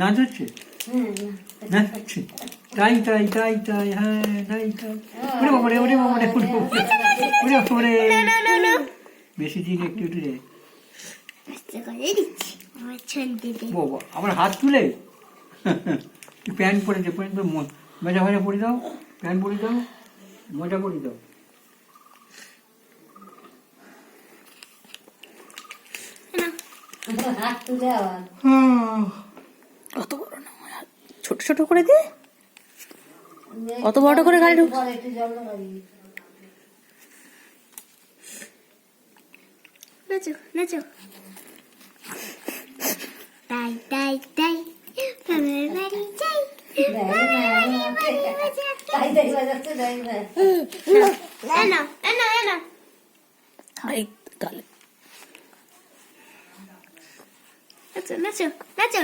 নাচ হচ্ছে নাচছে তাই তাই তাই তাই হ্যাঁ তাই তাই ওরে বাবারে ওরে বাবারে ওরে বাবারে বেশি দিন একটু একটু রে বাবা আমার হাত তুলে প্যান্ট পরেছে প্যান্ট পরে মজা ভাজা পরে দাও প্যান্ট পরে দাও মজা পরে দাও অত বড় না ছোট ছোট করে দে অত বড় করে গাড়ি ঢুক নাচো নাচো তাই তাই তাই বাবার বাড়ি যাই নাচো নাচো নাচো